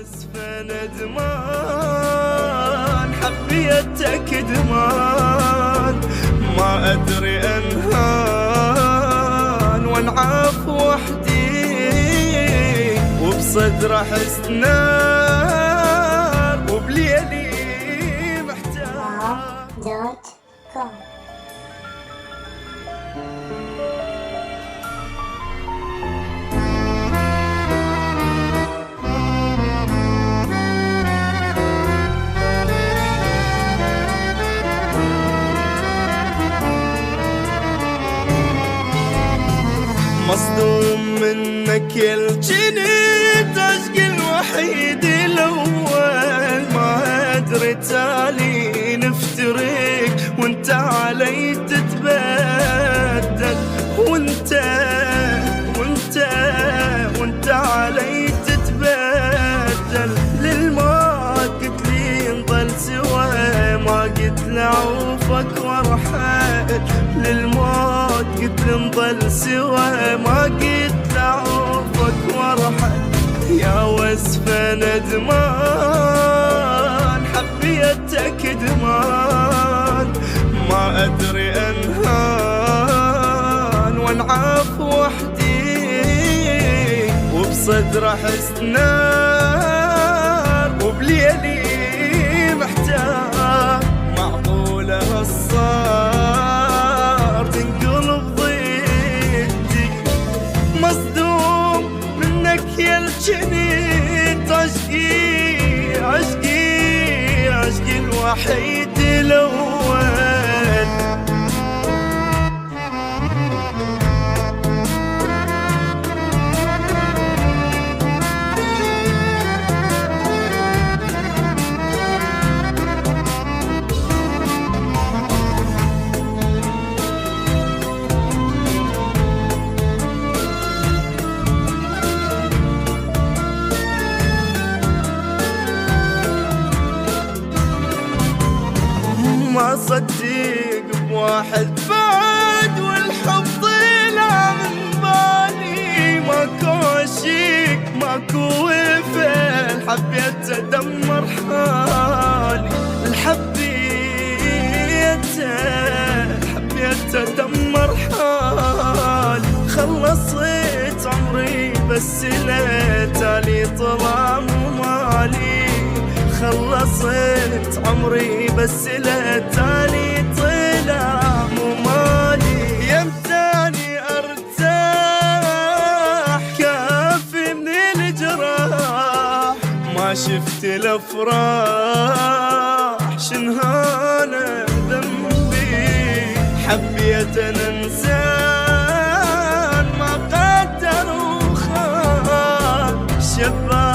واسفة ندمان حبيتك دمان ما أدري أنهان وانعاف وحدي وبصدر أحس نار وبليلي محتاج. مصدوم منك يا الجنيد عشقي الوحيد الأول ما أدري تالي نفترق وانت علي تتبدل وانت علي تتبدل للموت قلت لي نضل سوا ما قلت لعوفك وارحل للموت قلت لي نضل سوا ما قلت لعوفك وارحل يا واسفة ندمان حبيتك دمان ما أدري أنهان وانعاف وحدي وبصدر أحس نار وبليلي محتاج معقولة هالصار تنقلب ضدي مصدوم منك يا الجنيد عشقي الوحيد الأول. ما صدق بواحد بعد والحب طلع من بالي ماكو شيك ماكو وفل حبيت ادمر حالي حبيت ادمر حالي خلصت عمري بس لا تالي طلع مالي خلصت عمري بس لا تالي طلع مو مالي يمتاني ارتاح كافي من الجراح ما شفت الافراح شنهانه ذنبي حبيت انسان ما قدر وخان شباب